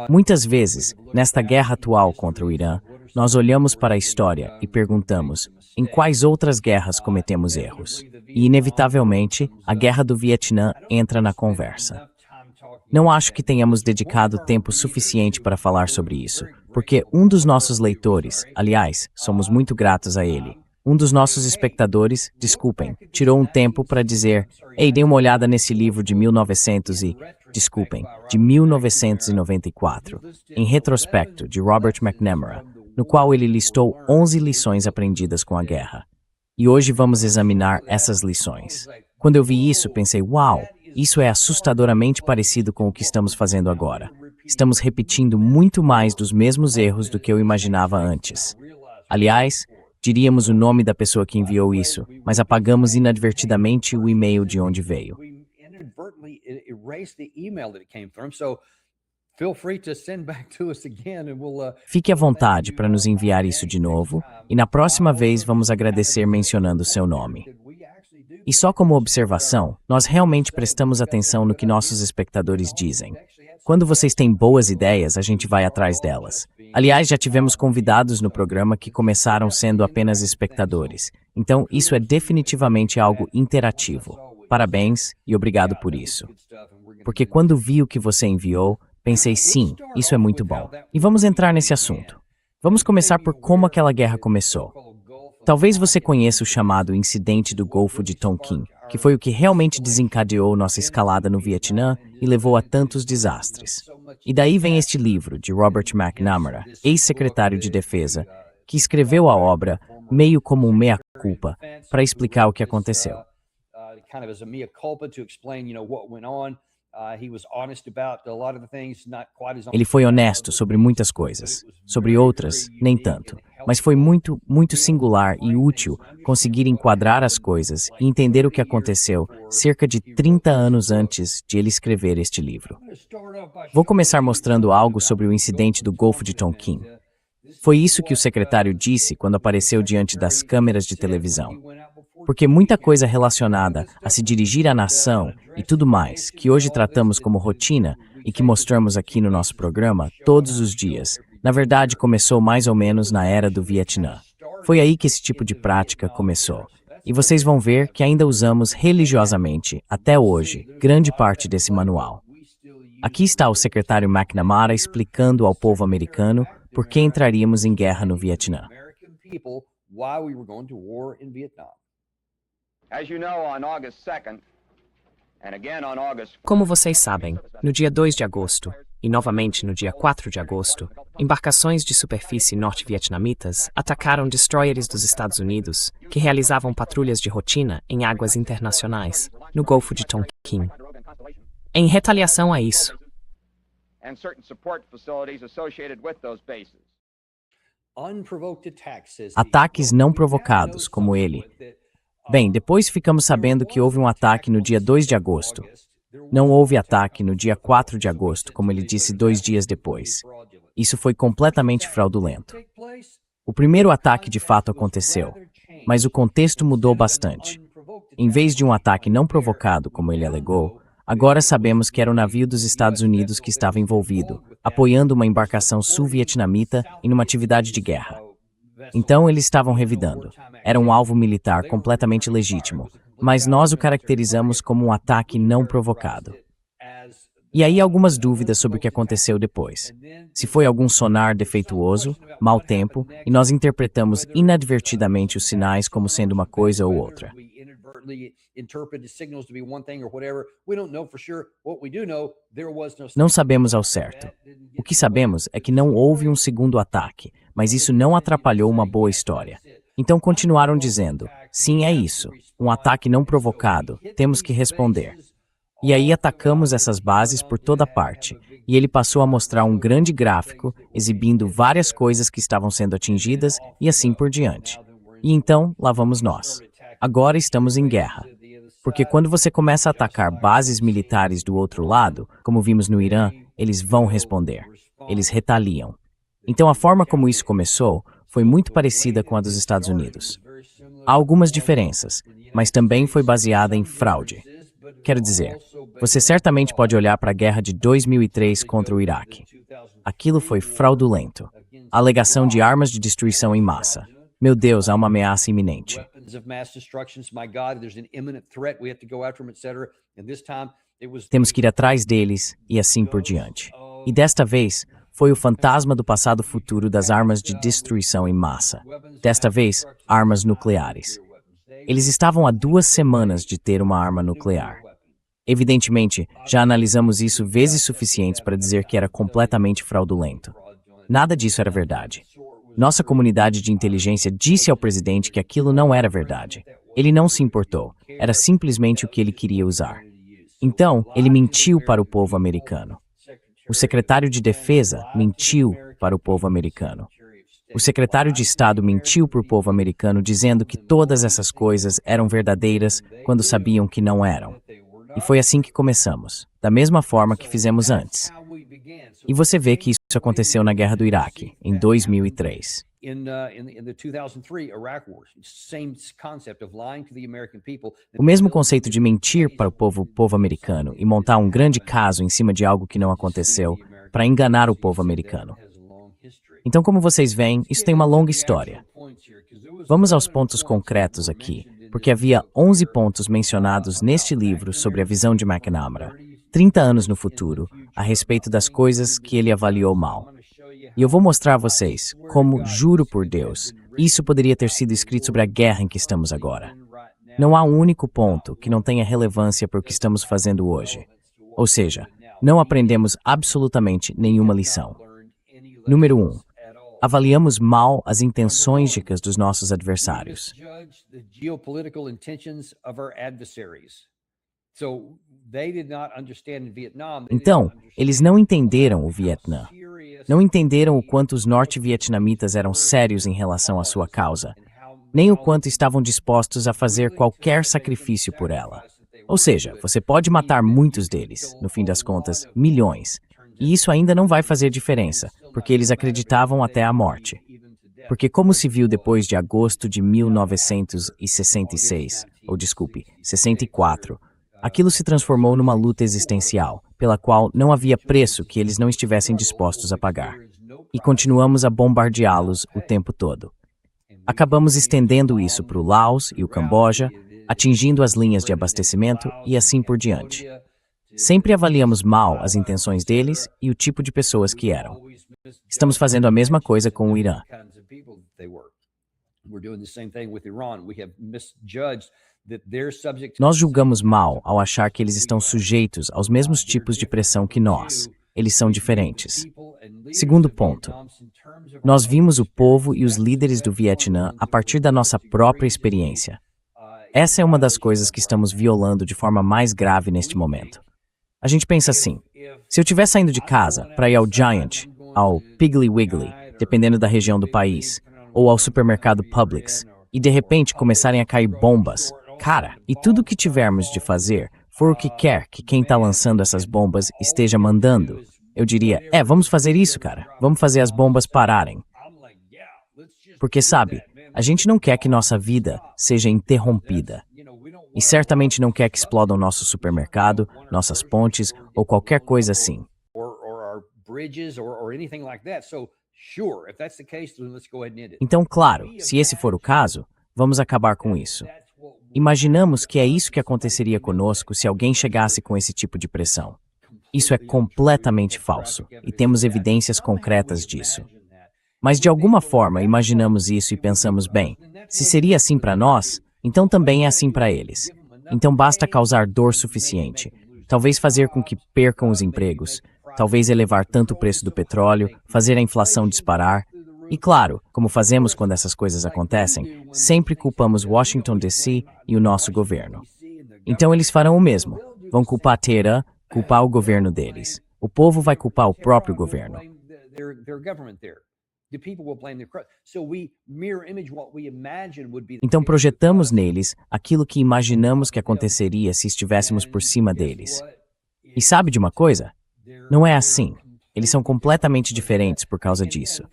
Muitas vezes, nesta guerra atual contra o Irã, nós olhamos para a história e perguntamos em quais outras guerras cometemos erros. E, inevitavelmente, a Guerra do Vietnã entra na conversa. Não acho que tenhamos dedicado tempo suficiente para falar sobre isso, porque um dos nossos leitores, aliás, somos muito gratos a ele, um dos nossos espectadores, desculpem, tirou um tempo para dizer: "Ei, dê uma olhada nesse livro de 1994, em retrospecto, de Robert McNamara, no qual ele listou 11 lições aprendidas com a guerra. E hoje vamos examinar essas lições." Quando eu vi isso, pensei: uau, isso é assustadoramente parecido com o que estamos fazendo agora. Estamos repetindo muito mais dos mesmos erros do que eu imaginava antes. Aliás, diríamos o nome da pessoa que enviou isso, mas apagamos inadvertidamente o e-mail de onde veio. Fique à vontade para nos enviar isso de novo, e na próxima vez vamos agradecer mencionando seu nome. E só como observação, nós realmente prestamos atenção no que nossos espectadores dizem. Quando vocês têm boas ideias, a gente vai atrás delas. Aliás, já tivemos convidados no programa que começaram sendo apenas espectadores. Então, isso é definitivamente algo interativo. Parabéns e obrigado por isso. Porque quando vi o que você enviou, pensei: sim, isso é muito bom. E vamos entrar nesse assunto. Vamos começar por como aquela guerra começou. Talvez você conheça o chamado Incidente do Golfo de Tonkin, que foi o que realmente desencadeou nossa escalada no Vietnã e levou a tantos desastres. E daí vem este livro, de Robert McNamara, ex-secretário de Defesa, que escreveu a obra meio como um meia-culpa para explicar o que aconteceu. Ele foi honesto sobre muitas coisas, sobre outras, nem tanto. Mas foi muito, muito singular e útil conseguir enquadrar as coisas e entender o que aconteceu cerca de 30 anos antes de ele escrever este livro. Vou começar mostrando algo sobre o incidente do Golfo de Tonkin. Foi isso que o secretário disse quando apareceu diante das câmeras de televisão. Porque muita coisa relacionada a se dirigir à nação e tudo mais, que hoje tratamos como rotina e que mostramos aqui no nosso programa todos os dias, na verdade começou mais ou menos na era do Vietnã. Foi aí que esse tipo de prática começou. E vocês vão ver que ainda usamos religiosamente, até hoje, grande parte desse manual. Aqui está o secretário McNamara explicando ao povo americano por que entraríamos em guerra no Vietnã. Como vocês sabem, no dia 2 de agosto, e novamente no dia 4 de agosto, embarcações de superfície norte-vietnamitas atacaram destroyers dos Estados Unidos que realizavam patrulhas de rotina em águas internacionais, no Golfo de Tonkin. Em retaliação a isso, ataques não provocados, como ele. Bem, depois ficamos sabendo que houve um ataque no dia 2 de agosto. Não houve ataque no dia 4 de agosto, como ele disse 2 dias depois. Isso foi completamente fraudulento. O primeiro ataque de fato aconteceu, mas o contexto mudou bastante. Em vez de um ataque não provocado, como ele alegou, agora sabemos que era o navio dos Estados Unidos que estava envolvido, apoiando uma embarcação sul-vietnamita em uma atividade de guerra. Então eles estavam revidando. Era um alvo militar completamente legítimo, mas nós o caracterizamos como um ataque não provocado. E aí algumas dúvidas sobre o que aconteceu depois. Se foi algum sonar defeituoso, mau tempo, e nós interpretamos inadvertidamente os sinais como sendo uma coisa ou outra. Não sabemos ao certo. O que sabemos é que não houve um segundo ataque, mas isso não atrapalhou uma boa história. Então continuaram dizendo: sim, é isso, um ataque não provocado, temos que responder. E aí atacamos essas bases por toda parte, e ele passou a mostrar um grande gráfico, exibindo várias coisas que estavam sendo atingidas e assim por diante. E então, lá vamos nós. Agora estamos em guerra. Porque quando você começa a atacar bases militares do outro lado, como vimos no Irã, eles vão responder. Eles retaliam. Então a forma como isso começou foi muito parecida com a dos Estados Unidos. Há algumas diferenças, mas também foi baseada em fraude. Quero dizer, você certamente pode olhar para a guerra de 2003 contra o Iraque. Aquilo foi fraudulento. A alegação de armas de destruição em massa. Meu Deus, há uma ameaça iminente. Temos que ir atrás deles e assim por diante. E desta vez, foi o fantasma do passado futuro das armas de destruição em massa. Desta vez, armas nucleares. Eles estavam há 2 semanas de ter uma arma nuclear. Evidentemente, já analisamos isso vezes suficientes para dizer que era completamente fraudulento. Nada disso era verdade. Nossa comunidade de inteligência disse ao presidente que aquilo não era verdade. Ele não se importou. Era simplesmente o que ele queria usar. Então, ele mentiu para o povo americano. O secretário de Defesa mentiu para o povo americano. O secretário de Estado mentiu para o povo americano dizendo que todas essas coisas eram verdadeiras quando sabiam que não eram. E foi assim que começamos, da mesma forma que fizemos antes. E você vê que isso aconteceu na Guerra do Iraque, em 2003. O mesmo conceito de mentir para o povo americano e montar um grande caso em cima de algo que não aconteceu para enganar o povo americano. Então, como vocês veem, isso tem uma longa história. Vamos aos pontos concretos aqui, porque havia 11 pontos mencionados neste livro sobre a visão de McNamara, 30 anos no futuro, a respeito das coisas que ele avaliou mal. E eu vou mostrar a vocês como, juro por Deus, isso poderia ter sido escrito sobre a guerra em que estamos agora. Não há um único ponto que não tenha relevância para o que estamos fazendo hoje. Ou seja, não aprendemos absolutamente nenhuma lição. Número 1. Avaliamos mal as intenções dicas dos nossos adversários. Então, eles não entenderam o Vietnã. Não entenderam o quanto os norte-vietnamitas eram sérios em relação à sua causa, nem o quanto estavam dispostos a fazer qualquer sacrifício por ela. Ou seja, você pode matar muitos deles, no fim das contas, milhões. E isso ainda não vai fazer diferença, porque eles acreditavam até a morte. Porque como se viu depois de agosto de 1966, ou desculpe, 64, aquilo se transformou numa luta existencial, pela qual não havia preço que eles não estivessem dispostos a pagar. E continuamos a bombardeá-los o tempo todo. Acabamos estendendo isso para o Laos e o Camboja, atingindo as linhas de abastecimento e assim por diante. Sempre avaliamos mal as intenções deles e o tipo de pessoas que eram. Estamos fazendo a mesma coisa com o Irã. Nós julgamos mal ao achar que eles estão sujeitos aos mesmos tipos de pressão que nós. Eles são diferentes. Segundo ponto. Nós vimos o povo e os líderes do Vietnã a partir da nossa própria experiência. Essa é uma das coisas que estamos violando de forma mais grave neste momento. A gente pensa assim, se eu estiver saindo de casa para ir ao Giant, ao Piggly Wiggly, dependendo da região do país, ou ao supermercado Publix, e de repente começarem a cair bombas, cara, e tudo o que tivermos de fazer for o que quer que quem está lançando essas bombas esteja mandando, eu diria, vamos fazer isso, cara, vamos fazer as bombas pararem. Porque sabe, a gente não quer que nossa vida seja interrompida. E certamente não quer que explodam nosso supermercado, nossas pontes ou qualquer coisa assim. Então, claro, se esse for o caso, vamos acabar com isso. Imaginamos que é isso que aconteceria conosco se alguém chegasse com esse tipo de pressão. Isso é completamente falso, e temos evidências concretas disso. Mas de alguma forma imaginamos isso e pensamos, bem, se seria assim para nós, então também é assim para eles. Então basta causar dor suficiente, talvez fazer com que percam os empregos, talvez elevar tanto o preço do petróleo, fazer a inflação disparar. E claro, como fazemos quando essas coisas acontecem, sempre culpamos Washington DC e o nosso governo. Então eles farão o mesmo, vão culpar Teherã, culpar o governo deles. O povo vai culpar o próprio governo. Então projetamos neles aquilo que imaginamos que aconteceria se estivéssemos por cima deles. E sabe de uma coisa? Não é assim. Eles são completamente diferentes por causa disso.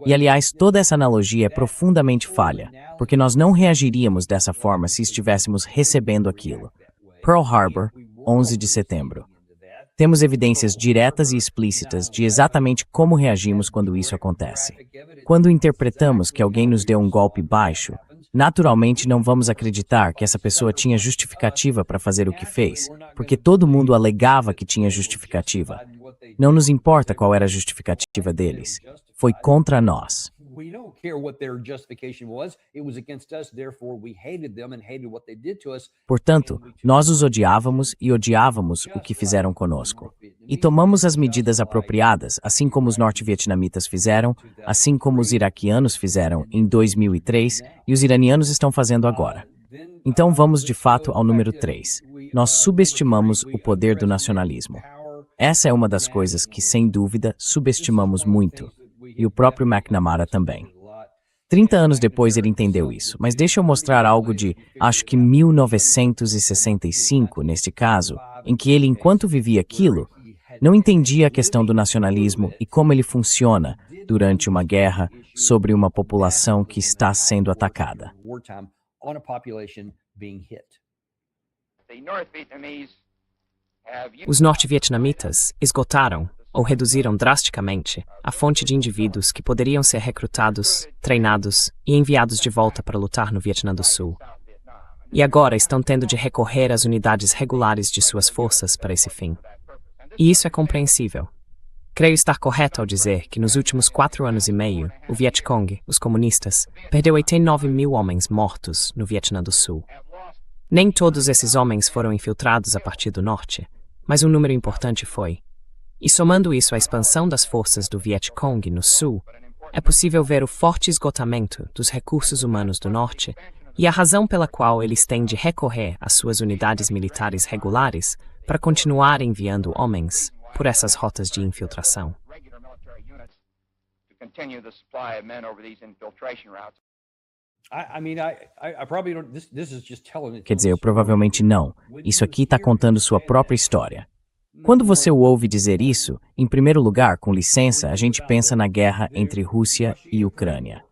E aliás, toda essa analogia é profundamente falha, porque nós não reagiríamos dessa forma se estivéssemos recebendo aquilo. Pearl Harbor, 11 de setembro. Temos evidências diretas e explícitas de exatamente como reagimos quando isso acontece. Quando interpretamos que alguém nos deu um golpe baixo, naturalmente não vamos acreditar que essa pessoa tinha justificativa para fazer o que fez, porque todo mundo alegava que tinha justificativa. Não nos importa qual era a justificativa deles. Foi contra nós. We don't care what their justification was. It was against us, therefore we hated them and hated what they did to us. Portanto, nós os odiávamos e odiávamos o que fizeram conosco. E tomamos as medidas apropriadas, assim como os norte-vietnamitas fizeram, assim como os iraquianos fizeram em 2003 e os iranianos estão fazendo agora. Então vamos de fato ao número 3. Nós subestimamos o poder do nacionalismo. Essa é uma das coisas que, sem dúvida, subestimamos muito. E o próprio McNamara também. 30 anos depois ele entendeu isso, mas deixa eu mostrar algo de, acho que 1965, neste caso, em que ele, enquanto vivia aquilo, não entendia a questão do nacionalismo e como ele funciona durante uma guerra sobre uma população que está sendo atacada. Os norte-vietnamitas esgotaram ou reduziram drasticamente a fonte de indivíduos que poderiam ser recrutados, treinados e enviados de volta para lutar no Vietnã do Sul. E agora estão tendo de recorrer às unidades regulares de suas forças para esse fim. E isso é compreensível. Creio estar correto ao dizer que nos últimos 4 anos e meio, o Vietcong, os comunistas, perdeu 89 mil homens mortos no Vietnã do Sul. Nem todos esses homens foram infiltrados a partir do norte, mas um número importante foi. E somando isso à expansão das forças do Vietcong no sul, é possível ver o forte esgotamento dos recursos humanos do norte e a razão pela qual eles têm de recorrer às suas unidades militares regulares para continuar enviando homens por essas rotas de infiltração. Quer dizer, eu provavelmente não. Isso aqui está contando sua própria história. Quando você o ouve dizer isso, em primeiro lugar, com licença, a gente pensa na guerra entre Rússia e Ucrânia.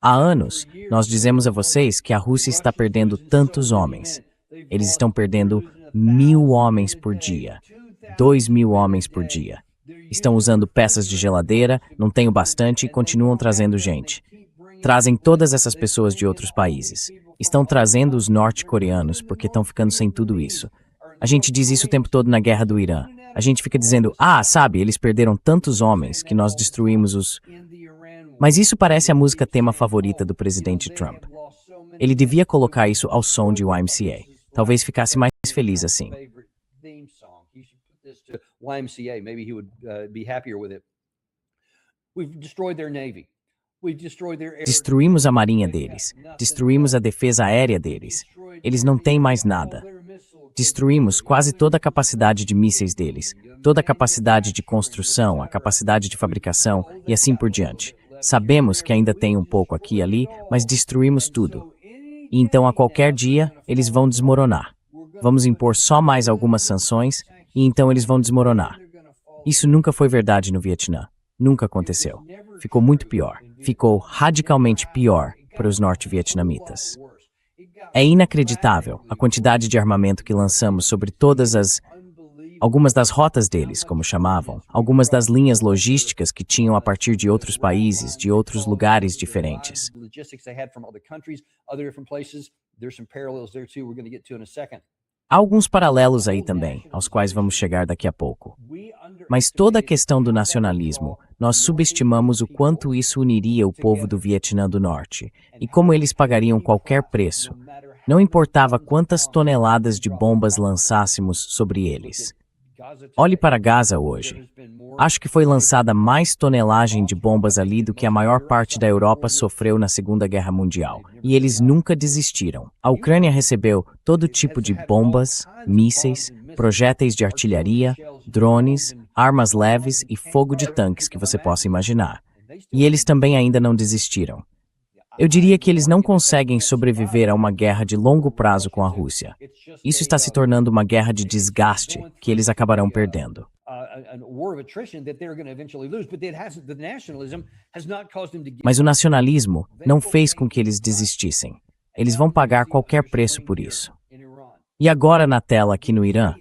Há anos, nós dizemos a vocês que a Rússia está perdendo tantos homens. Eles estão perdendo 1.000 homens por dia, 2.000 homens por dia. Estão usando peças de geladeira, não têm o bastante e continuam trazendo gente. Trazem todas essas pessoas de outros países. Estão trazendo os norte-coreanos porque estão ficando sem tudo isso. A gente diz isso o tempo todo na guerra do Irã. A gente fica dizendo, sabe, eles perderam tantos homens que nós destruímos os... Mas isso parece a música tema favorita do presidente Trump. Ele devia colocar isso ao som de YMCA. Talvez ficasse mais feliz assim. Destruímos a marinha deles. Destruímos a defesa aérea deles. Eles não têm mais nada. Destruímos quase toda a capacidade de mísseis deles, toda a capacidade de construção, a capacidade de fabricação e assim por diante. Sabemos que ainda tem um pouco aqui e ali, mas destruímos tudo. E então a qualquer dia eles vão desmoronar. Vamos impor só mais algumas sanções e então eles vão desmoronar. Isso nunca foi verdade no Vietnã. Nunca aconteceu. Ficou muito pior. Ficou radicalmente pior para os norte-vietnamitas. É inacreditável a quantidade de armamento que lançamos sobre algumas das rotas deles, como chamavam, algumas das linhas logísticas que tinham a partir de outros países, de outros lugares diferentes. Há alguns paralelos aí também, aos quais vamos chegar daqui a pouco. Mas toda a questão do nacionalismo, nós subestimamos o quanto isso uniria o povo do Vietnã do Norte e como eles pagariam qualquer preço. Não importava quantas toneladas de bombas lançássemos sobre eles. Olhe para Gaza hoje. Acho que foi lançada mais tonelagem de bombas ali do que a maior parte da Europa sofreu na Segunda Guerra Mundial. E eles nunca desistiram. A Ucrânia recebeu todo tipo de bombas, mísseis, projéteis de artilharia, drones, armas leves e fogo de tanques que você possa imaginar. E eles também ainda não desistiram. Eu diria que eles não conseguem sobreviver a uma guerra de longo prazo com a Rússia. Isso está se tornando uma guerra de desgaste que eles acabarão perdendo. Mas o nacionalismo não fez com que eles desistissem. Eles vão pagar qualquer preço por isso. E agora na tela aqui no Irã,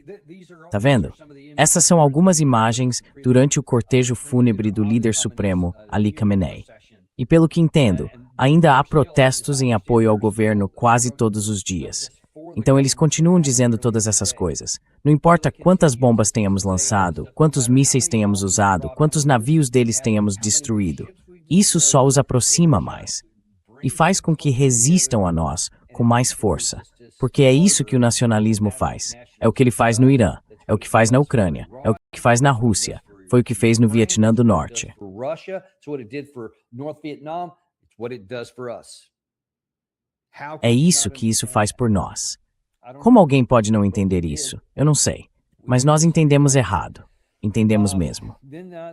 tá vendo? Essas são algumas imagens durante o cortejo fúnebre do líder supremo, Ali Khamenei. E pelo que entendo, ainda há protestos em apoio ao governo quase todos os dias. Então eles continuam dizendo todas essas coisas. Não importa quantas bombas tenhamos lançado, quantos mísseis tenhamos usado, quantos navios deles tenhamos destruído. Isso só os aproxima mais. E faz com que resistam a nós com mais força. Porque é isso que o nacionalismo faz. É o que ele faz no Irã, é o que faz na Ucrânia, é o que faz na Rússia, foi o que fez no Vietnã do Norte. É isso que isso faz por nós. Como alguém pode não entender isso? Eu não sei. Mas nós entendemos errado. Entendemos mesmo.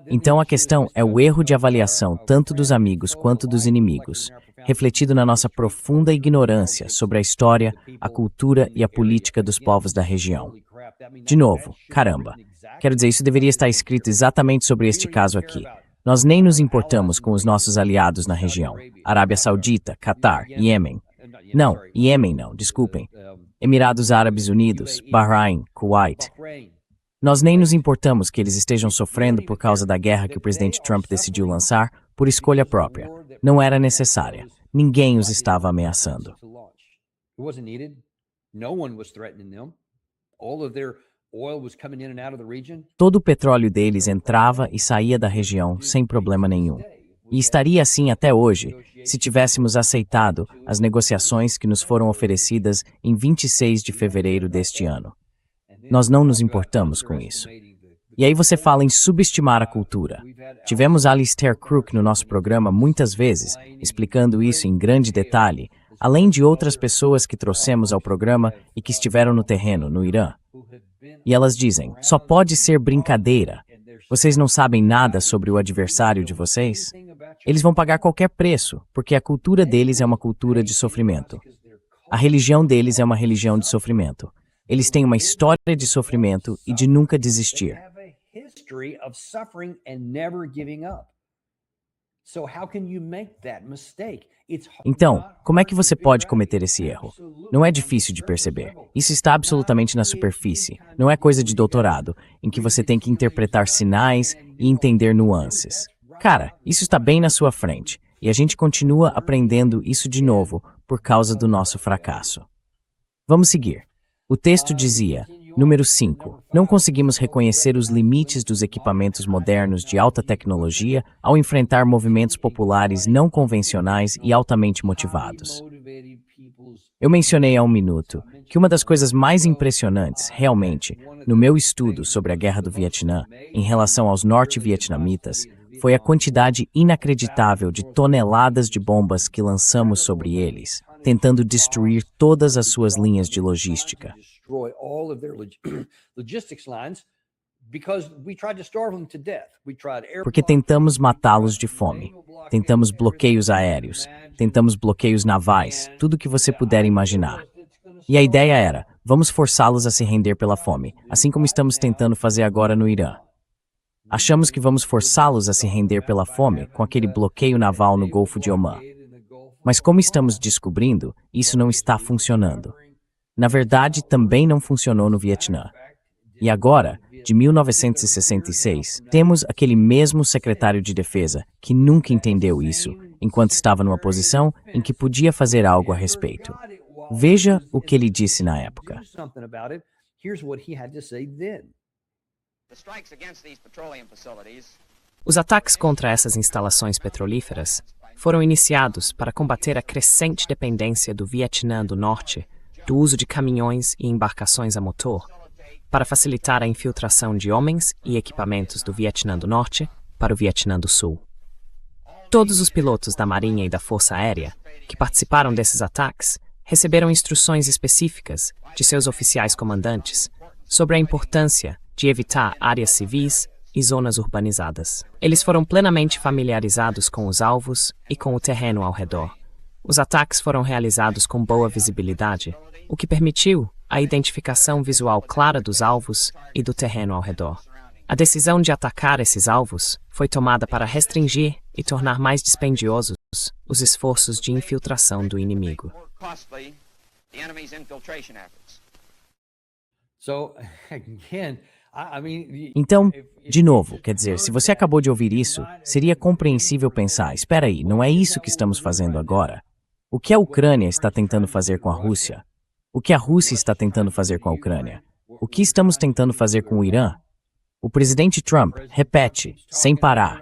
Então a questão é o erro de avaliação tanto dos amigos quanto dos inimigos, refletido na nossa profunda ignorância sobre a história, a cultura e a política dos povos da região. De novo, caramba. Quero dizer, isso deveria estar escrito exatamente sobre este caso aqui. Nós nem nos importamos com os nossos aliados na região. Arábia Saudita, Catar, Iêmen. Não, Iêmen não, desculpem. Emirados Árabes Unidos, Bahrein, Kuwait. Nós nem nos importamos que eles estejam sofrendo por causa da guerra que o presidente Trump decidiu lançar por escolha própria. Não era necessária. Ninguém os estava ameaçando. Todo o petróleo deles entrava e saía da região sem problema nenhum. E estaria assim até hoje, se tivéssemos aceitado as negociações que nos foram oferecidas em 26 de fevereiro deste ano. Nós não nos importamos com isso. E aí você fala em subestimar a cultura. Tivemos Alistair Crook no nosso programa muitas vezes, explicando isso em grande detalhe, além de outras pessoas que trouxemos ao programa e que estiveram no terreno, no Irã. E elas dizem, só pode ser brincadeira. Vocês não sabem nada sobre o adversário de vocês? Eles vão pagar qualquer preço, porque a cultura deles é uma cultura de sofrimento. A religião deles é uma religião de sofrimento. Eles têm uma história de sofrimento e de nunca desistir. Então, como é que você pode cometer esse erro? Não é difícil de perceber. Isso está absolutamente na superfície. Não é coisa de doutorado, em que você tem que interpretar sinais e entender nuances. Cara, isso está bem na sua frente. E a gente continua aprendendo isso de novo por causa do nosso fracasso. Vamos seguir. O texto dizia, número 5, não conseguimos reconhecer os limites dos equipamentos modernos de alta tecnologia ao enfrentar movimentos populares não convencionais e altamente motivados. Eu mencionei há um minuto que uma das coisas mais impressionantes, realmente, no meu estudo sobre a Guerra do Vietnã, em relação aos norte-vietnamitas, foi a quantidade inacreditável de toneladas de bombas que lançamos sobre eles, tentando destruir todas as suas linhas de logística. Porque tentamos matá-los de fome. Tentamos bloqueios aéreos, tentamos bloqueios navais, tudo o que você puder imaginar. E a ideia era, vamos forçá-los a se render pela fome, assim como estamos tentando fazer agora no Irã. Achamos que vamos forçá-los a se render pela fome com aquele bloqueio naval no Golfo de Omã. Mas como estamos descobrindo, isso não está funcionando. Na verdade, também não funcionou no Vietnã. E agora, de 1966, temos aquele mesmo secretário de defesa que nunca entendeu isso, enquanto estava numa posição em que podia fazer algo a respeito. Veja o que ele disse na época. Os ataques contra essas instalações petrolíferas foram iniciados para combater a crescente dependência do Vietnã do Norte do uso de caminhões e embarcações a motor, para facilitar a infiltração de homens e equipamentos do Vietnã do Norte para o Vietnã do Sul. Todos os pilotos da Marinha e da Força Aérea que participaram desses ataques receberam instruções específicas de seus oficiais comandantes sobre a importância de evitar áreas civis e zonas urbanizadas. Eles foram plenamente familiarizados com os alvos e com o terreno ao redor. Os ataques foram realizados com boa visibilidade, o que permitiu a identificação visual clara dos alvos e do terreno ao redor. A decisão de atacar esses alvos foi tomada para restringir e tornar mais dispendiosos os esforços de infiltração do inimigo. So again, I mean, Então, de novo, quer dizer, se você acabou de ouvir isso, seria compreensível pensar, espera aí, não é isso que estamos fazendo agora? O que a Ucrânia está tentando fazer com a Rússia? O que a Rússia está tentando fazer com a Ucrânia? O que estamos tentando fazer com o Irã? O presidente Trump repete, sem parar.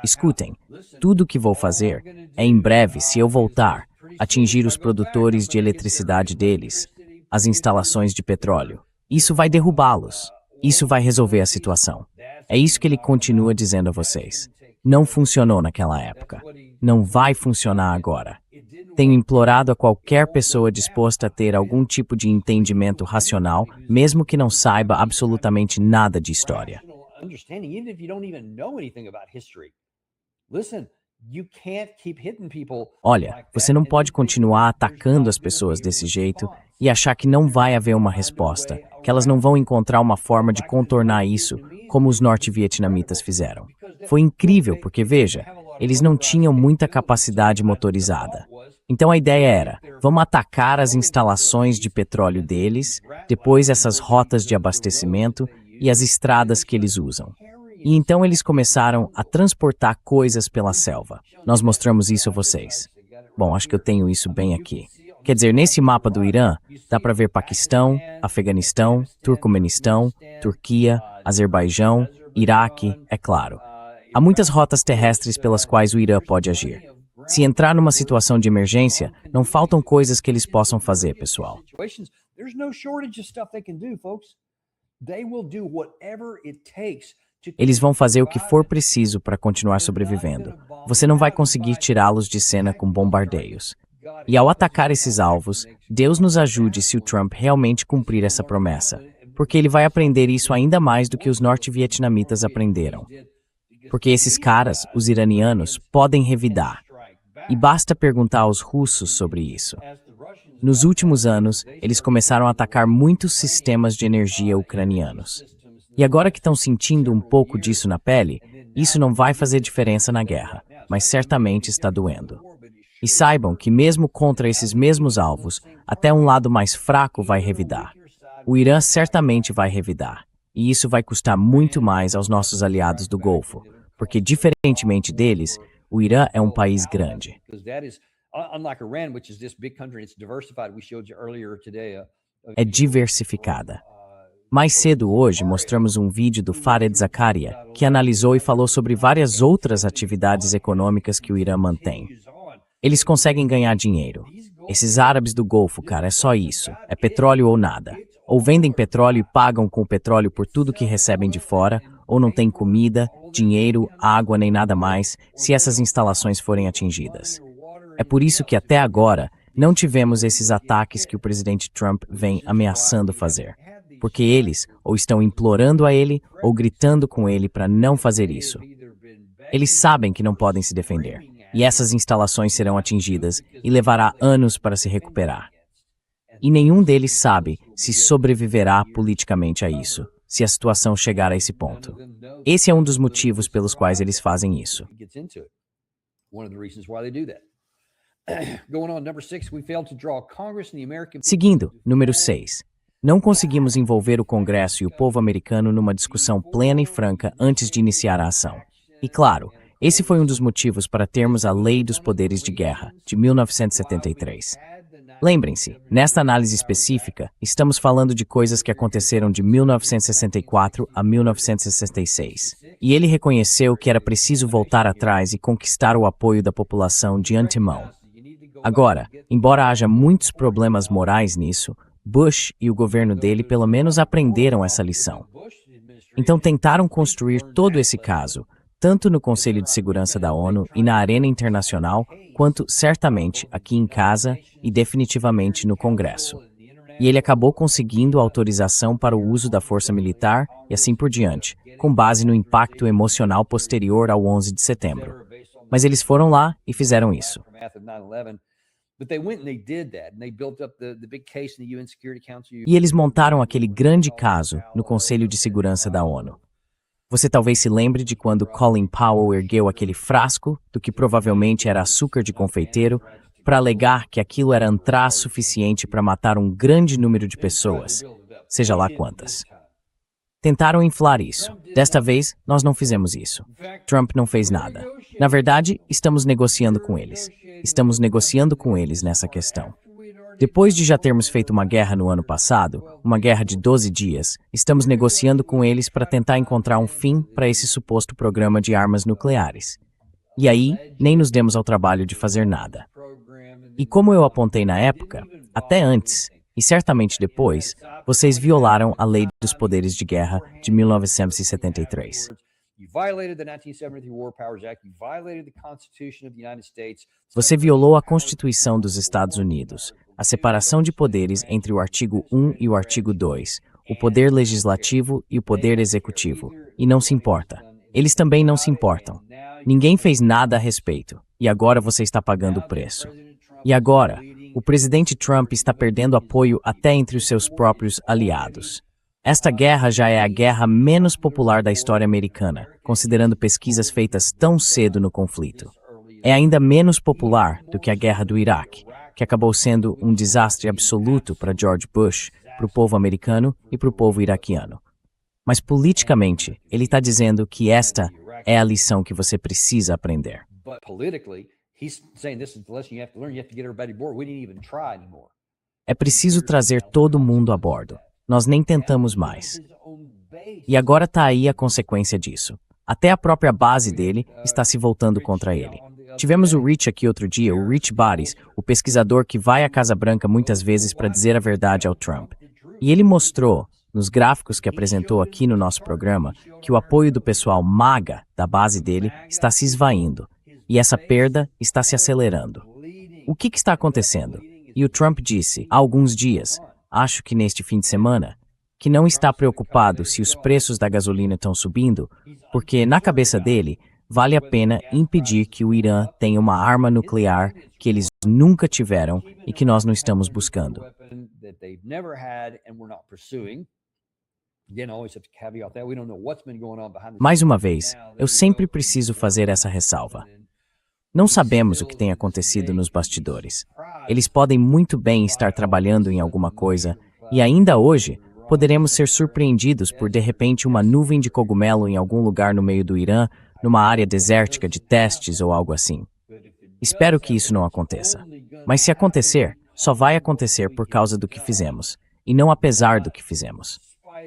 Escutem, tudo o que vou fazer é em breve, se eu voltar, atingir os produtores de eletricidade deles, as instalações de petróleo. Isso vai derrubá-los. Isso vai resolver a situação. É isso que ele continua dizendo a vocês. Não funcionou naquela época. Não vai funcionar agora. Tenho implorado a qualquer pessoa disposta a ter algum tipo de entendimento racional, mesmo que não saiba absolutamente nada de história. Olha, você não pode continuar atacando as pessoas desse jeito e achar que não vai haver uma resposta, que elas não vão encontrar uma forma de contornar isso, como os norte-vietnamitas fizeram. Foi incrível porque, veja, eles não tinham muita capacidade motorizada. Então a ideia era, vamos atacar as instalações de petróleo deles, depois essas rotas de abastecimento e as estradas que eles usam. E então eles começaram a transportar coisas pela selva. Nós mostramos isso a vocês. Bom, acho que eu tenho isso bem aqui. Quer dizer, nesse mapa do Irã, dá para ver Paquistão, Afeganistão, Turcomenistão, Turquia, Azerbaijão, Iraque, é claro. Há muitas rotas terrestres pelas quais o Irã pode agir. Se entrar numa situação de emergência, não faltam coisas que eles possam fazer, pessoal. Eles vão fazer o que for preciso para continuar sobrevivendo. Você não vai conseguir tirá-los de cena com bombardeios. E ao atacar esses alvos, Deus nos ajude se o Trump realmente cumprir essa promessa, porque ele vai aprender isso ainda mais do que os norte-vietnamitas aprenderam. Porque esses caras, os iranianos, podem revidar. E basta perguntar aos russos sobre isso. Nos últimos anos, eles começaram a atacar muitos sistemas de energia ucranianos. E agora que estão sentindo um pouco disso na pele, isso não vai fazer diferença na guerra, mas certamente está doendo. E saibam que mesmo contra esses mesmos alvos, até um lado mais fraco vai revidar. O Irã certamente vai revidar. E isso vai custar muito mais aos nossos aliados do Golfo, porque diferentemente deles, o Irã é um país grande. É diversificada. Mais cedo hoje, mostramos um vídeo do Fareed Zakaria, que analisou e falou sobre várias outras atividades econômicas que o Irã mantém. Eles conseguem ganhar dinheiro. Esses árabes do Golfo, cara, é só isso. É petróleo ou nada. Ou vendem petróleo e pagam com o petróleo por tudo que recebem de fora, ou não tem comida, dinheiro, água nem nada mais, se essas instalações forem atingidas. É por isso que até agora não tivemos esses ataques que o presidente Trump vem ameaçando fazer. Porque eles ou estão implorando a ele ou gritando com ele para não fazer isso. Eles sabem que não podem se defender, e essas instalações serão atingidas e levará anos para se recuperar. E nenhum deles sabe se sobreviverá politicamente a isso, se a situação chegar a esse ponto. Esse é um dos motivos pelos quais eles fazem isso. Seguindo, número 6. Não conseguimos envolver o Congresso e o povo americano numa discussão plena e franca antes de iniciar a ação. E claro, esse foi um dos motivos para termos a Lei dos Poderes de Guerra, de 1973. Lembrem-se, nesta análise específica, estamos falando de coisas que aconteceram de 1964 a 1966. E ele reconheceu que era preciso voltar atrás e conquistar o apoio da população de antemão. Agora, embora haja muitos problemas morais nisso, Bush e o governo dele pelo menos aprenderam essa lição. Então tentaram construir todo esse caso, tanto no Conselho de Segurança da ONU e na arena internacional, quanto certamente aqui em casa e definitivamente no Congresso. E ele acabou conseguindo autorização para o uso da força militar e assim por diante, com base no impacto emocional posterior ao 11 de setembro. Mas eles foram lá e fizeram isso. E eles montaram aquele grande caso no Conselho de Segurança da ONU. Você talvez se lembre de quando Colin Powell ergueu aquele frasco, do que provavelmente era açúcar de confeiteiro, para alegar que aquilo era antraz suficiente para matar um grande número de pessoas. seja lá quantas. Tentaram inflar isso. Desta vez, nós não fizemos isso. Trump não fez nada. Na verdade, estamos negociando com eles. Estamos negociando com eles nessa questão. Depois de já termos feito uma guerra no ano passado, uma guerra de 12 dias, estamos negociando com eles para tentar encontrar um fim para esse suposto programa de armas nucleares. E aí, nem nos demos ao trabalho de fazer nada. E como eu apontei na época, até antes, e certamente depois, vocês violaram a Lei dos Poderes de Guerra de 1973. Você violou a Constituição dos Estados Unidos, a separação de poderes entre o artigo 1 e o artigo 2, o poder legislativo e o poder executivo, e não se importa. Eles também não se importam. Ninguém fez nada a respeito, e agora você está pagando o preço. E agora, o presidente Trump está perdendo apoio até entre os seus próprios aliados. Esta guerra já é a guerra menos popular da história americana, considerando pesquisas feitas tão cedo no conflito. É ainda menos popular do que a guerra do Iraque, que acabou sendo um desastre absoluto para George Bush, para o povo americano e para o povo iraquiano. Mas politicamente, ele está dizendo que esta é a lição que você precisa aprender. É preciso trazer todo mundo a bordo. Nós nem tentamos mais. E agora está aí a consequência disso. Até a própria base dele está se voltando contra ele. Tivemos o Rich aqui outro dia, o Rich Baris, o pesquisador que vai à Casa Branca muitas vezes para dizer a verdade ao Trump. E ele mostrou, nos gráficos que apresentou aqui no nosso programa, que o apoio do pessoal MAGA da base dele está se esvaindo. E essa perda está se acelerando. O que está acontecendo? E o Trump disse, há alguns dias, acho que neste fim de semana, que não está preocupado se os preços da gasolina estão subindo, porque, na cabeça dele, vale a pena impedir que o Irã tenha uma arma nuclear que eles nunca tiveram e que nós não estamos buscando. Mais uma vez, eu sempre preciso fazer essa ressalva. Não sabemos o que tem acontecido nos bastidores. Eles podem muito bem estar trabalhando em alguma coisa e ainda hoje poderemos ser surpreendidos por de repente uma nuvem de cogumelo em algum lugar no meio do Irã, numa área desértica de testes ou algo assim. Espero que isso não aconteça. Mas se acontecer, só vai acontecer por causa do que fizemos, e não apesar do que fizemos.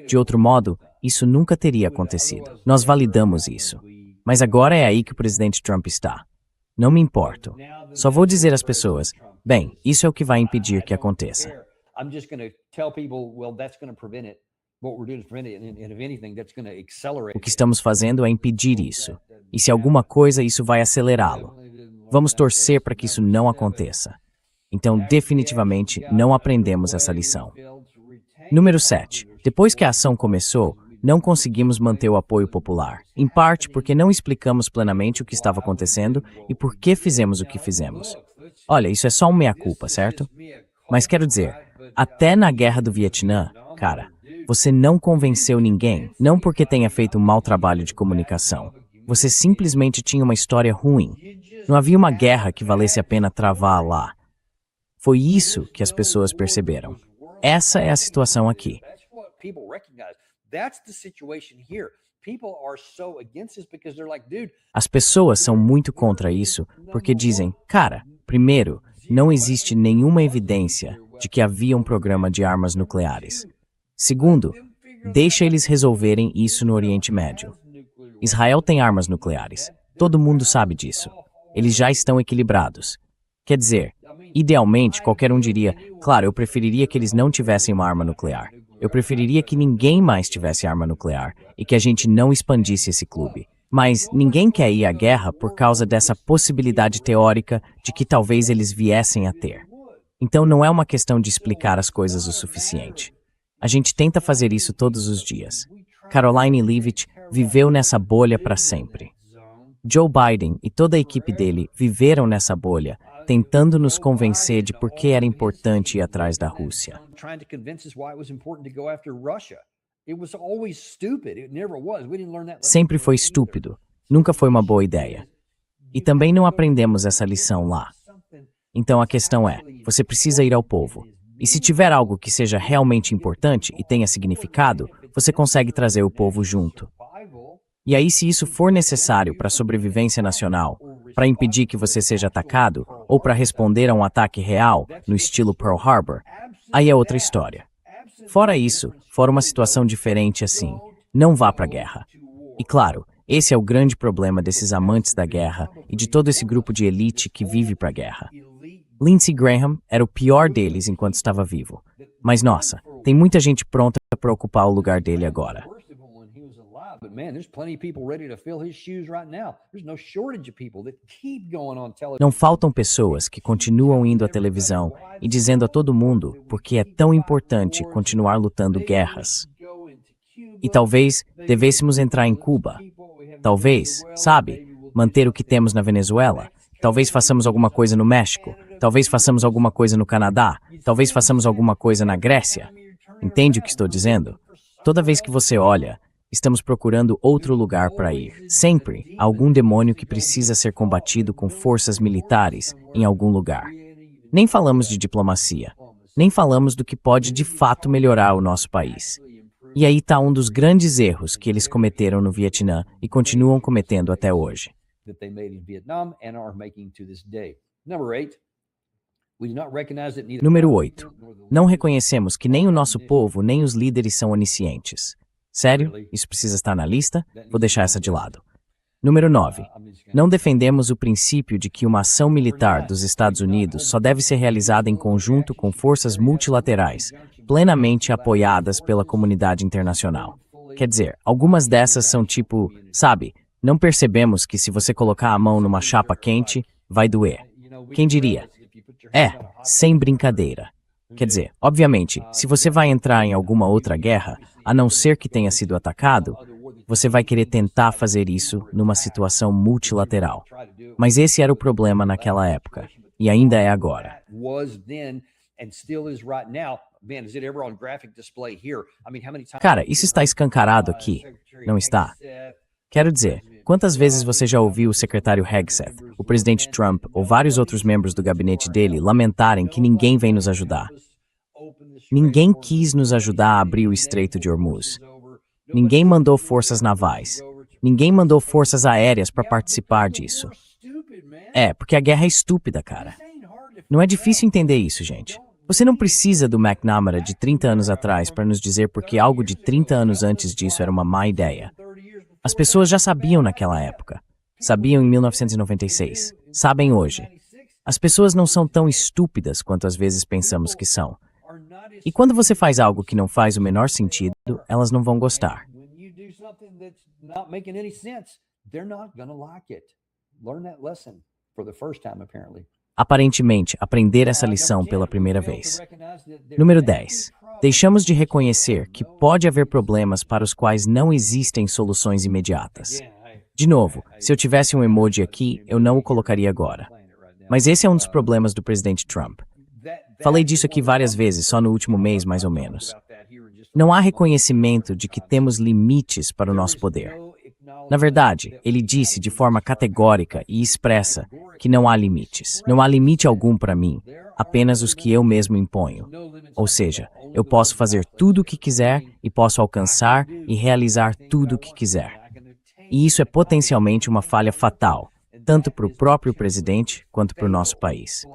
De outro modo, isso nunca teria acontecido. Nós validamos isso. Mas agora é aí que o presidente Trump está. Não me importo. Só vou dizer às pessoas, bem, isso é o que vai impedir que aconteça. O que estamos fazendo é impedir isso. E se alguma coisa, isso vai acelerá-lo. Vamos torcer para que isso não aconteça. Então, definitivamente, não aprendemos essa lição. Número 7. Depois que a ação começou, não conseguimos manter o apoio popular. Em parte porque não explicamos plenamente o que estava acontecendo e por que fizemos o que fizemos. Olha, isso é só um meia-culpa, certo? Mas quero dizer, até na guerra do Vietnã, cara, você não convenceu ninguém, não porque tenha feito um mau trabalho de comunicação. Você simplesmente tinha uma história ruim. Não havia uma guerra que valesse a pena travar lá. Foi isso que as pessoas perceberam. Essa é a situação aqui. As pessoas são muito contra isso porque dizem, cara, primeiro, não existe nenhuma evidência de que havia um programa de armas nucleares. Segundo, deixa eles resolverem isso no Oriente Médio. Israel tem armas nucleares. Todo mundo sabe disso. Eles já estão equilibrados. Quer dizer, idealmente, qualquer um diria, claro, eu preferiria que eles não tivessem uma arma nuclear. Eu preferiria que ninguém mais tivesse arma nuclear e que a gente não expandisse esse clube. Mas ninguém quer ir à guerra por causa dessa possibilidade teórica de que talvez eles viessem a ter. Então não é uma questão de explicar as coisas o suficiente. A gente tenta fazer isso todos os dias. Caroline Leavitt viveu nessa bolha para sempre. Joe Biden e toda a equipe dele viveram nessa bolha, tentando nos convencer de por que era importante ir atrás da Rússia. Sempre foi estúpido. Nunca foi uma boa ideia. E também não aprendemos essa lição lá. Então a questão é, você precisa ir ao povo. E se tiver algo que seja realmente importante e tenha significado, você consegue trazer o povo junto. E aí, se isso for necessário para a sobrevivência nacional, para impedir que você seja atacado ou para responder a um ataque real, no estilo Pearl Harbor, aí é outra história. Fora isso, fora uma situação diferente assim, não vá para a guerra. E claro, esse é o grande problema desses amantes da guerra e de todo esse grupo de elite que vive para a guerra. Lindsey Graham era o pior deles enquanto estava vivo. Mas nossa, tem muita gente pronta para ocupar o lugar dele agora. But man, there's plenty of people ready to fill his shoes right now. There's no shortage of people that keep going on television. Não faltam pessoas que continuam indo à televisão e dizendo a todo mundo porque é tão importante continuar lutando guerras. E talvez devêssemos entrar em Cuba. Talvez, sabe, manter o que temos na Venezuela. Talvez façamos alguma coisa no México. Talvez façamos alguma coisa no Canadá. Talvez façamos alguma coisa na Grécia. Entende o que estou dizendo? Toda vez que você olha, estamos procurando outro lugar para ir. Sempre há algum demônio que precisa ser combatido com forças militares em algum lugar. Nem falamos de diplomacia. Nem falamos do que pode de fato melhorar o nosso país. E aí está um dos grandes erros que eles cometeram no Vietnã e continuam cometendo até hoje. Número 8. Não reconhecemos que nem o nosso povo nem os líderes são oniscientes. Sério? Isso precisa estar na lista? Vou deixar essa de lado. Número 9. Não defendemos o princípio de que uma ação militar dos Estados Unidos só deve ser realizada em conjunto com forças multilaterais, plenamente apoiadas pela comunidade internacional. Quer dizer, algumas dessas são tipo, sabe, não percebemos que se você colocar a mão numa chapa quente, vai doer. Quem diria? Sem brincadeira. Quer dizer, obviamente, se você vai entrar em alguma outra guerra, a não ser que tenha sido atacado, você vai querer tentar fazer isso numa situação multilateral. Mas esse era o problema naquela época, e ainda é agora. Cara, isso está escancarado aqui, não está? Quero dizer, quantas vezes você já ouviu o secretário Hegseth, o presidente Trump ou vários outros membros do gabinete dele lamentarem que ninguém vem nos ajudar? Ninguém quis nos ajudar a abrir o Estreito de Hormuz. Ninguém mandou forças navais. Ninguém mandou forças aéreas para participar disso. Porque a guerra é estúpida, cara. Não é difícil entender isso, gente. Você não precisa do McNamara de 30 anos atrás para nos dizer porque algo de 30 anos antes disso era uma má ideia. As pessoas já sabiam naquela época. Sabiam em 1996. Sabem hoje. As pessoas não são tão estúpidas quanto às vezes pensamos que são. E quando você faz algo que não faz o menor sentido, elas não vão gostar. Aparentemente, aprender essa lição pela primeira vez. Número 10. Deixamos de reconhecer que pode haver problemas para os quais não existem soluções imediatas. De novo, se eu tivesse um emoji aqui, eu não o colocaria agora. Mas esse é um dos problemas do presidente Trump. Falei disso aqui várias vezes, só no último mês, mais ou menos. Não há reconhecimento de que temos limites para o nosso poder. Na verdade, ele disse de forma categórica e expressa que não há limites. Não há limite algum para mim, apenas os que eu mesmo imponho. Ou seja, eu posso fazer tudo o que quiser e posso alcançar e realizar tudo o que quiser. E isso é potencialmente uma falha fatal, tanto para o próprio presidente quanto para o nosso país.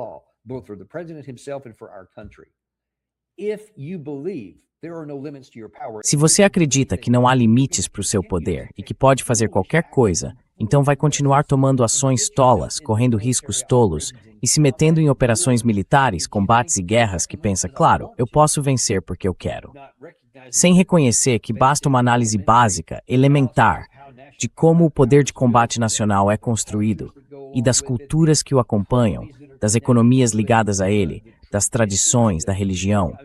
Se você acredita que não há limites para o seu poder e que pode fazer qualquer coisa, então vai continuar tomando ações tolas, correndo riscos tolos e se metendo em operações militares, combates e guerras que pensa, claro, eu posso vencer porque eu quero. Sem reconhecer que basta uma análise básica, elementar, de como o poder de combate nacional é construído e das culturas que o acompanham, das economias ligadas a ele, das tradições, da religião,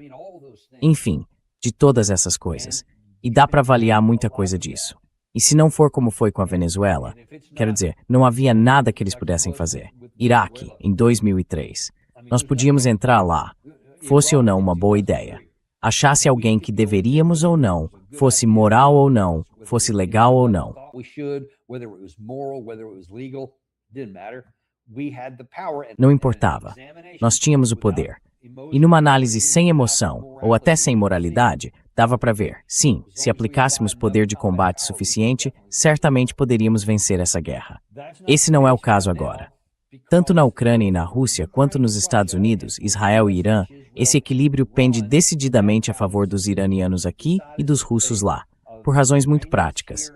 enfim, de todas essas coisas. E dá para avaliar muita coisa disso. E se não for como foi com a Venezuela, quero dizer, não havia nada que eles pudessem fazer. Iraque, em 2003. Nós podíamos entrar lá, fosse ou não uma boa ideia. Achasse alguém que deveríamos ou não, fosse moral ou não, fosse legal ou não. Não importava. Nós tínhamos o poder. E numa análise sem emoção, ou até sem moralidade, dava para ver, sim, se aplicássemos poder de combate suficiente, certamente poderíamos vencer essa guerra. Esse não é o caso agora. Tanto na Ucrânia e na Rússia, quanto nos Estados Unidos, Israel e Irã, esse equilíbrio pende decididamente a favor dos iranianos aqui e dos russos lá, por razões muito práticas.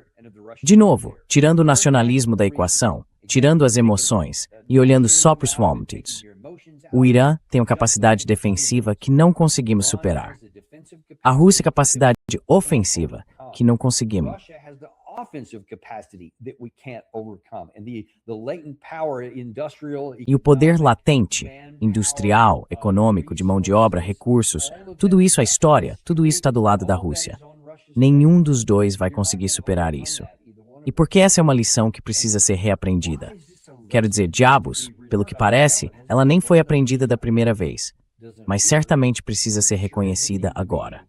De novo, tirando o nacionalismo da equação, tirando as emoções e olhando só para os vomites, o Irã tem uma capacidade defensiva que não conseguimos superar. A Rússia capacidade ofensiva que não conseguimos. E o poder latente, industrial, econômico, de mão de obra, recursos, tudo isso é história, tudo isso está do lado da Rússia. Nenhum dos dois vai conseguir superar isso. E por que essa é uma lição que precisa ser reaprendida? Quero dizer, diabos, pelo que parece, ela nem foi aprendida da primeira vez, mas certamente precisa ser reconhecida agora.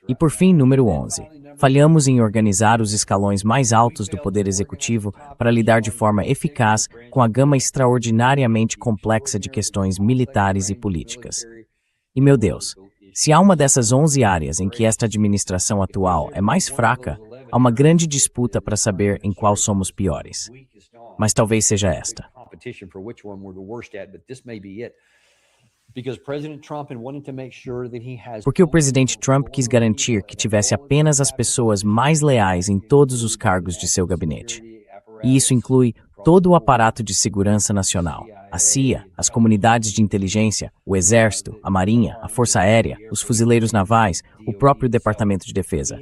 E por fim, número 11. Falhamos em organizar os escalões mais altos do Poder Executivo para lidar de forma eficaz com a gama extraordinariamente complexa de questões militares e políticas. E, meu Deus, se há uma dessas 11 áreas em que esta administração atual é mais fraca, há uma grande disputa para saber em qual somos piores. Mas talvez seja esta. Porque o presidente Trump quis garantir que tivesse apenas as pessoas mais leais em todos os cargos de seu gabinete. E isso inclui todo o aparato de segurança nacional, a CIA, as comunidades de inteligência, o Exército, a Marinha, a Força Aérea, os fuzileiros navais, o próprio Departamento de Defesa.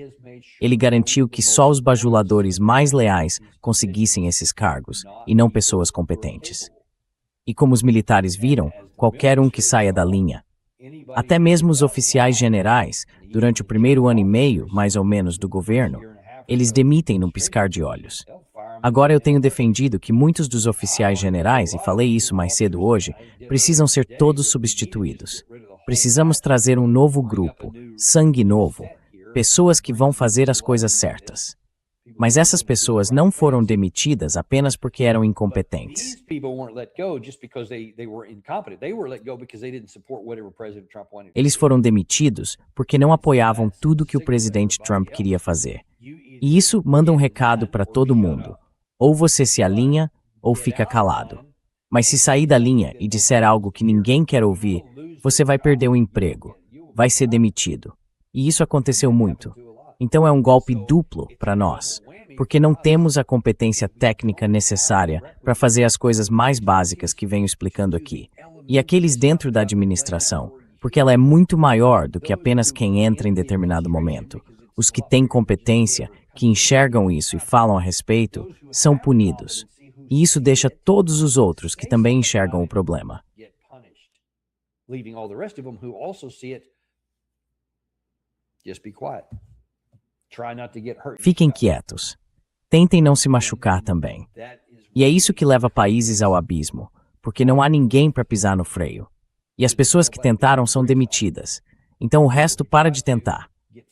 Ele garantiu que só os bajuladores mais leais conseguissem esses cargos, e não pessoas competentes. E como os militares viram, qualquer um que saia da linha, até mesmo os oficiais generais, durante o primeiro ano e meio, mais ou menos, do governo, eles demitem num piscar de olhos. Agora eu tenho defendido que muitos dos oficiais generais, e falei isso mais cedo hoje, precisam ser todos substituídos. Precisamos trazer um novo grupo, sangue novo, pessoas que vão fazer as coisas certas. Mas essas pessoas não foram demitidas apenas porque eram incompetentes. Eles foram demitidos porque não apoiavam tudo que o presidente Trump queria fazer. E isso manda um recado para todo mundo. Ou você se alinha, ou fica calado. Mas se sair da linha e disser algo que ninguém quer ouvir, você vai perder o emprego, vai ser demitido. E isso aconteceu muito. Então é um golpe duplo para nós, porque não temos a competência técnica necessária para fazer as coisas mais básicas que venho explicando aqui. E aqueles dentro da administração, porque ela é muito maior do que apenas quem entra em determinado momento. Os que têm competência, que enxergam isso e falam a respeito, são punidos. E isso deixa todos os outros que também enxergam o problema. Fiquem quietos. Tentem não se machucar também. E é isso que leva países ao abismo, porque não há ninguém para pisar no freio. E as pessoas que tentaram são demitidas. Então o resto para de tentar.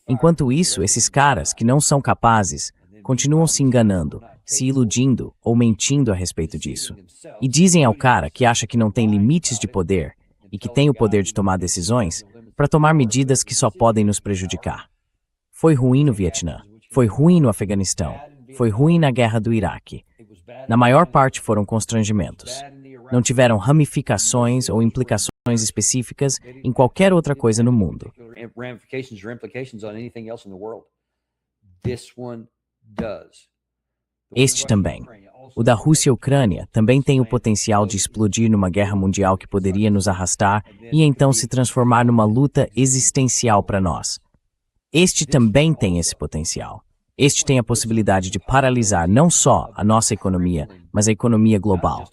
Enquanto isso, esses caras que não são capazes continuam se enganando, se iludindo ou mentindo a respeito disso. E dizem ao cara que acha que não tem limites de poder e que tem o poder de tomar decisões para tomar medidas que só podem nos prejudicar. Foi ruim no Vietnã, foi ruim no Afeganistão, foi ruim na guerra do Iraque. Na maior parte foram constrangimentos. Não tiveram ramificações ou implicações específicas em qualquer outra coisa no mundo. Este também. O da Rússia e Ucrânia também tem o potencial de explodir numa guerra mundial que poderia nos arrastar e então se transformar numa luta existencial para nós. Este também tem esse potencial. Este tem a possibilidade de paralisar não só a nossa economia, mas a economia global.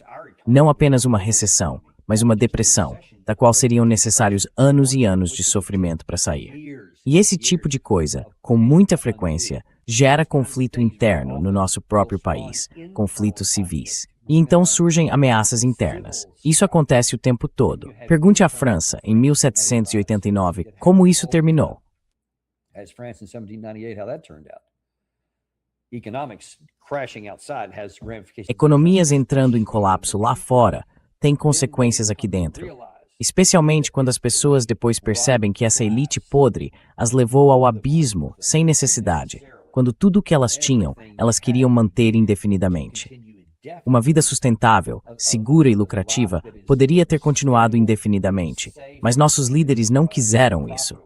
Não apenas uma recessão, mas uma depressão, da qual seriam necessários anos e anos de sofrimento para sair. E esse tipo de coisa, com muita frequência, gera conflito interno no nosso próprio país, conflitos civis. E então surgem ameaças internas. Isso acontece o tempo todo. Pergunte à França, em 1789, como isso terminou. Economias entrando em colapso lá fora têm consequências aqui dentro. Especialmente quando as pessoas depois percebem que essa elite podre as levou ao abismo sem necessidade, quando tudo o que elas tinham, elas queriam manter indefinidamente. Uma vida sustentável, segura e lucrativa poderia ter continuado indefinidamente, mas nossos líderes não quiseram isso.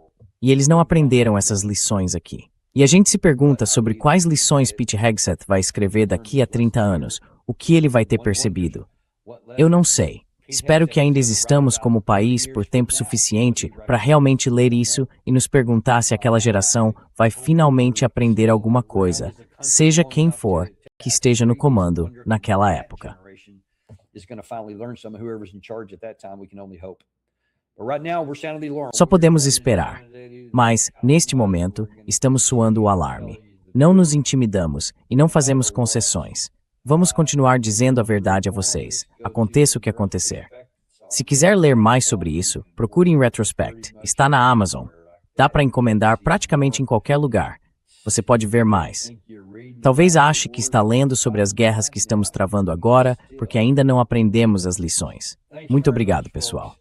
E eles não aprenderam essas lições aqui. E a gente se pergunta sobre quais lições Pete Hegseth vai escrever daqui a 30 anos, o que ele vai ter percebido. Eu não sei. Espero que ainda existamos como país por tempo suficiente para realmente ler isso e nos perguntar se aquela geração vai finalmente aprender alguma coisa, seja quem for que esteja no comando naquela época. Só podemos esperar. Mas, neste momento, estamos soando o alarme. Não nos intimidamos e não fazemos concessões. Vamos continuar dizendo a verdade a vocês, aconteça o que acontecer. Se quiser ler mais sobre isso, procure em Retrospect. Está na Amazon. Dá para encomendar praticamente em qualquer lugar. Você pode ver mais. Talvez ache que está lendo sobre as guerras que estamos travando agora, porque ainda não aprendemos as lições. Muito obrigado, pessoal.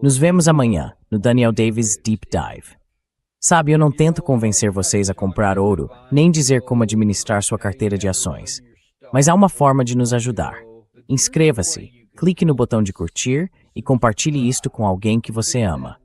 Nos vemos amanhã, no Daniel Davis Deep Dive. Sabe, eu não tento convencer vocês a comprar ouro, nem dizer como administrar sua carteira de ações. Mas há uma forma de nos ajudar. Inscreva-se, clique no botão de curtir e compartilhe isto com alguém que você ama.